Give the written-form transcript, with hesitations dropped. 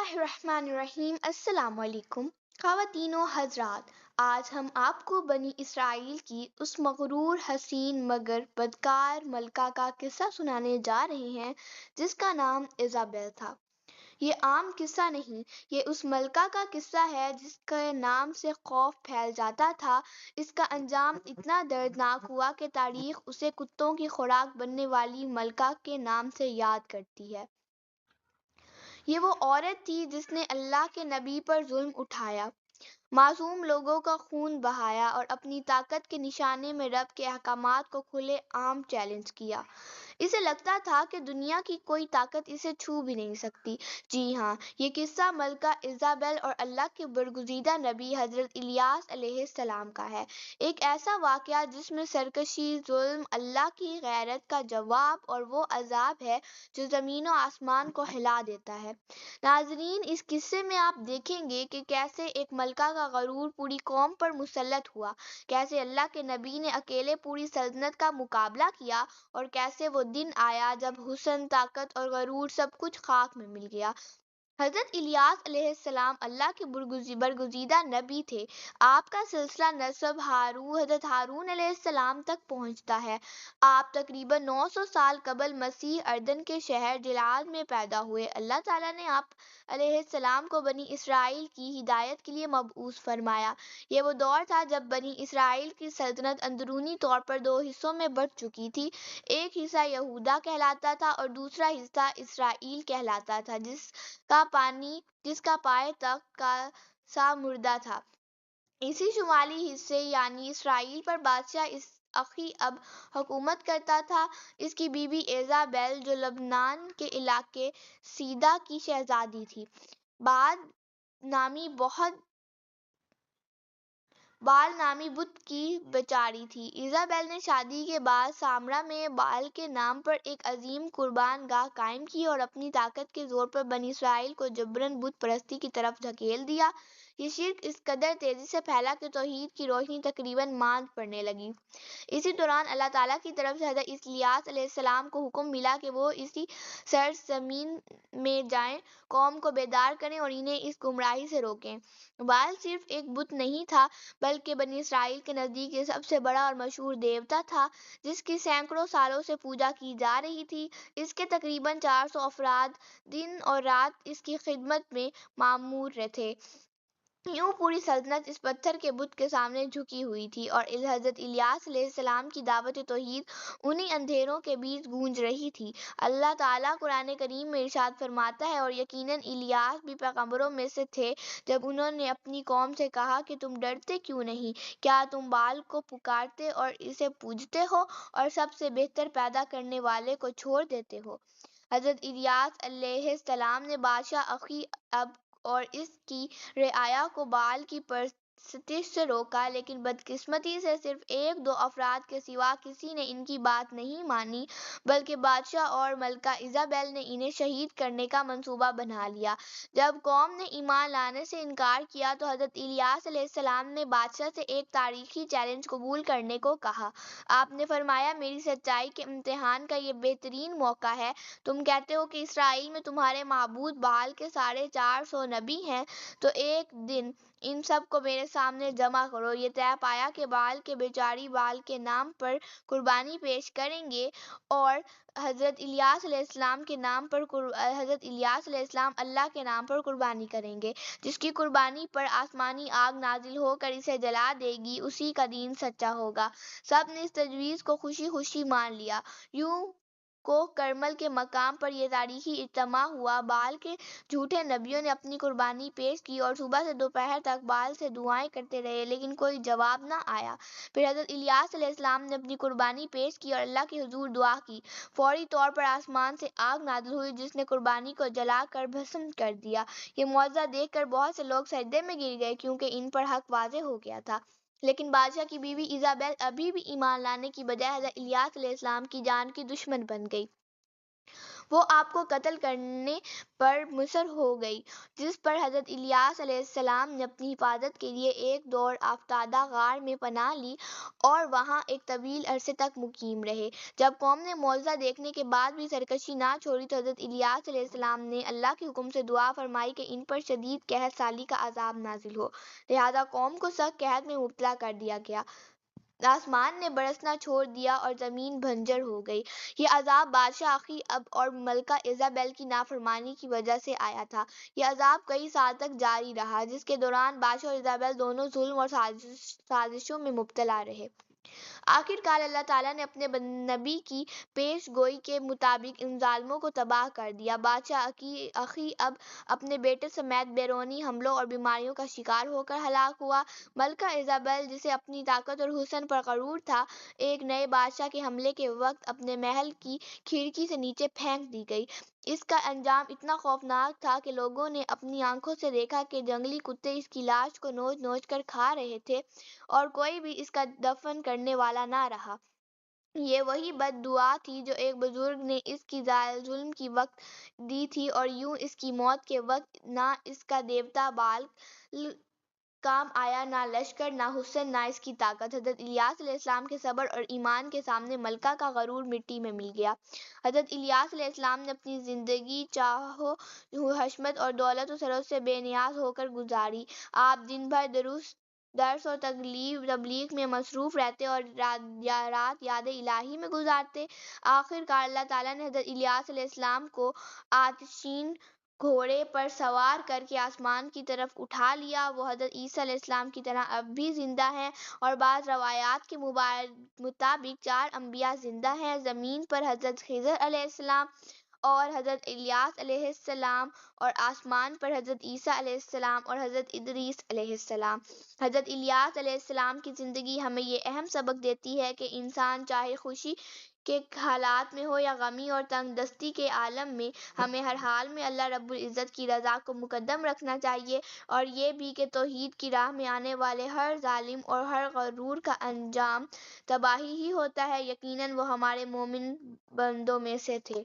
الرحمن الرحیم۔ السلام علیکم خواتین و حضرات، آج ہم آپ کو بنی اسرائیل کی اس مغرور، حسین مگر بدکار ملکہ کا قصہ سنانے جا رہے ہیں جس کا نام ایزابل تھا۔ یہ عام قصہ نہیں، یہ اس ملکہ کا قصہ ہے جس کے نام سے خوف پھیل جاتا تھا۔ اس کا انجام اتنا دردناک ہوا کہ تاریخ اسے کتوں کی خوراک بننے والی ملکہ کے نام سے یاد کرتی ہے۔ یہ وہ عورت تھی جس نے اللہ کے نبی پر ظلم اٹھایا، معصوم لوگوں کا خون بہایا اور اپنی طاقت کے نشانے میں رب کے احکامات کو کھلے عام چیلنج کیا۔ اسے لگتا تھا کہ دنیا کی کوئی طاقت اسے چھو بھی نہیں سکتی۔ جی ہاں، یہ قصہ ملکہ ایزابل اور اللہ کے برگزیدہ نبی حضرت الیاس علیہ السلام کا ہے۔ ایک ایسا واقعہ جس میں سرکشی، ظلم، اللہ کی غیرت کا جواب اور وہ عذاب ہے جو زمین و آسمان کو ہلا دیتا ہے۔ ناظرین، اس قصے میں آپ دیکھیں گے کہ کیسے ایک ملکہ کا غرور پوری قوم پر مسلط ہوا، کیسے اللہ کے نبی نے اکیلے پوری سلطنت کا مقابلہ کیا اور کیسے وہ دن آیا جب حسن، طاقت اور غرور سب کچھ خاک میں مل گیا۔ حضرت الیاس علیہ السلام اللہ کے برگزیدہ نبی تھے۔ آپ کا سلسلہ نسب حضرت ہارون علیہ السلام تک پہنچتا ہے۔ آپ تقریباً 900 سال قبل مسیح اردن کے شہر جلعاد میں پیدا ہوئے۔ اللہ تعالیٰ نے آپ علیہ السلام کو بنی اسرائیل کی ہدایت کے لیے مبعوث فرمایا۔ یہ وہ دور تھا جب بنی اسرائیل کی سلطنت اندرونی طور پر دو حصوں میں بٹ چکی تھی۔ ایک حصہ یہودا کہلاتا تھا اور دوسرا حصہ اسرائیل کہلاتا تھا جس کا پائے تخت کا سا مردہ تھا۔ اسی شمالی حصے یعنی اسرائیل پر بادشاہ اخی اب حکومت کرتا تھا۔ اس کی بیوی ایزابل جو لبنان کے علاقے سیدا کی شہزادی تھی، بال نامی بت کی بیچاری تھی۔ ایزابل نے شادی کے بعد سامرا میں بال کے نام پر ایک عظیم قربان گاہ قائم کی اور اپنی طاقت کے زور پر بنی اسرائیل کو جبراً بت پرستی کی طرف دھکیل دیا۔ یہ شرک اس قدر تیزی سے پھیلا کہ توحید کی روشنی تقریباً ماند پڑنے لگی۔ اسی دوران اللہ تعالیٰ کی طرف سے حضرت الیاس علیہ السلام کو حکم ملا کہ وہ اسی سرزمین میں جائیں، قوم کو بیدار کریں اور انہیں اس گمراہی سے روکیں۔ بال صرف ایک بت نہیں تھا بلکہ بنی اسرائیل کے نزدیک یہ سب سے بڑا اور مشہور دیوتا تھا جس کی سینکڑوں سالوں سے پوجا کی جا رہی تھی۔ اس کے تقریباً 400 افراد دن اور رات اس کی خدمت میں مامور تھے۔ یوں پوری سلطنت اس پتھر کے بت کے سامنے جھکی ہوئی تھی اور حضرت الیاس علیہ السلام کی دعوت توحید انہی اندھیروں کے بیچ گونج رہی تھی۔ اللہ تعالیٰ قرآن کریم میں ارشاد فرماتا ہے، اور یقیناً الیاس بھی پیغمبروں میں سے تھے جب انہوں نے اپنی قوم سے کہا کہ تم ڈرتے کیوں نہیں؟ کیا تم بال کو پکارتے اور اسے پوجتے ہو اور سب سے بہتر پیدا کرنے والے کو چھوڑ دیتے ہو؟ حضرت الیاس علیہ السلام نے بادشاہ اخی اب اور اس کی رعایا کو بال کی پرستش سے روکا، لیکن بدقسمتی سے صرف ایک دو افراد کے سوا کسی نے ان کی بات نہیں مانی، بلکہ بادشاہ اور ملکہ ایزابل نے انہیں شہید کرنے کا منصوبہ بنا لیا۔ جب قوم نے ایمان لانے سے انکار کیا تو حضرت الیاس علیہ السلام نے بادشاہ سے ایک تاریخی چیلنج قبول کرنے کو کہا۔ آپ نے فرمایا، میری سچائی کے امتحان کا یہ بہترین موقع ہے۔ تم کہتے ہو کہ اسرائیل میں تمہارے معبود بال کے 450 نبی ہیں، تو ایک دن ان سب کو میرے سامنے جمع کرو۔ یہ طے پایا کہ بال کے بیچاری بال کے نام پر قربانی پیش کریں گے اور حضرت الیاس علیہ السلام اللہ کے نام پر قربانی کریں گے۔ جس کی قربانی پر آسمانی آگ نازل ہو کر اسے جلا دے گی، اسی کا دین سچا ہوگا۔ سب نے اس تجویز کو خوشی خوشی مان لیا۔ یوں کو کرمل کے مقام پر یہ تاریخی اجتماع ہوا۔ بال کے جھوٹے نبیوں نے اپنی قربانی پیش کی اور صبح سے دوپہر تک بال سے دعائیں کرتے رہے، لیکن کوئی جواب نہ آیا۔ پھر حضرت الیاس علیہ السلام نے اپنی قربانی پیش کی اور اللہ کے حضور دعا کی۔ فوری طور پر آسمان سے آگ نازل ہوئی جس نے قربانی کو جلا کر بھسم کر دیا۔ یہ معجزہ دیکھ کر بہت سے لوگ سجدے میں گر گئے کیونکہ ان پر حق واضح ہو گیا تھا۔ لیکن بادشاہ کی بیوی ایزابل ابھی بھی ایمان لانے کی بجائے حضرت الیاس علیہ السلام کی جان کی دشمن بن گئی۔ وہ آپ کو قتل کرنے پر مصر ہو گئی، جس پر حضرت الیاس علیہ السلام نے اپنی حفاظت کے لیے ایک دور افتادہ غار میں پناہ لی اور وہاں ایک طویل عرصے تک مقیم رہے۔ جب قوم نے معجزہ دیکھنے کے بعد بھی سرکشی نہ چھوڑی تو حضرت الیاس علیہ السلام نے اللہ کے حکم سے دعا فرمائی کہ ان پر شدید قحط سالی کا عذاب نازل ہو، لہذا قوم کو سخت قحط میں مبتلا کر دیا گیا۔ آسمان نے برسنا چھوڑ دیا اور زمین بنجر ہو گئی۔ یہ عذاب بادشاہ اخی اب اور ملکہ ایزابیل کی نافرمانی کی وجہ سے آیا تھا۔ یہ عذاب کئی سال تک جاری رہا، جس کے دوران بادشاہ اور ایزابیل دونوں ظلم اور سازشوں میں مبتلا رہے۔ آخرکار اللہ تعالیٰ نے اپنے نبی کی پیش گوئی کے مطابق ان ظالموں کو تباہ کر دیا۔ بادشاہ اخی اب اپنے بیٹے سمیت بیرونی حملوں اور بیماریوں کا شکار ہو کر ہلاک ہوا۔ ملکہ ایزابیل، جسے اپنی طاقت اور حسن پر غرور تھا، ایک نئے بادشاہ کے حملے کے وقت اپنے محل کی کھڑکی سے نیچے پھینک دی گئی۔ اس کا انجام اتنا خوفناک تھا کہ لوگوں نے اپنی آنکھوں سے دیکھا کہ جنگلی کتے اس کی لاش کو نوچ نوچ کر کھا رہے تھے اور کوئی بھی اس کا دفن کرنے والا نہ رہا۔ یہ وہی بد دعا تھی جو ایک بزرگ نے اس کی ظلم کی وقت دی تھی، اور یوں اس کی موت کے وقت نہ اس کا دیوتا بال کام آیا، نہ لشکر، نہ حسن، نہ اس کی طاقت۔ حضرت الیاس علیہ السلام کے صبر اور ایمان کے سامنے ملکہ کا غرور مٹی میں مل گیا۔ حضرت الیاس علیہ السلام نے اپنی زندگی چاہ و حشمت اور دولت و ثروت سے بے نیاز ہو کر گزاری۔ آپ دن بھر درس اور تبلیغ میں مصروف رہتے اور رات یاد الہی میں گزارتے۔ آخرکار اللہ تعالیٰ نے حضرت الیاس علیہ السلام کو آتشین گھوڑے پر سوار کر کے آسمان کی طرف اٹھا لیا۔ وہ حضرت عیسیٰ علیہ السلام کی طرح اب بھی زندہ ہیں، اور بعض روایات کے مطابق 4 انبیاء زندہ ہیں، زمین پر حضرت خضر علیہ السلام اور حضرت الیاس علیہ السلام، اور آسمان پر حضرت عیسیٰ علیہ السلام اور حضرت ادریس علیہ السلام۔ حضرت الیاس علیہ السلام کی زندگی ہمیں یہ اہم سبق دیتی ہے کہ انسان چاہے خوشی کے حالات میں ہو یا غمی اور تنگ دستی کے عالم میں، ہمیں ہر حال میں اللہ رب العزت کی رضا کو مقدم رکھنا چاہیے، اور یہ بھی کہ توحید کی راہ میں آنے والے ہر ظالم اور ہر غرور کا انجام تباہی ہی ہوتا ہے۔ یقیناً وہ ہمارے مومن بندوں میں سے تھے۔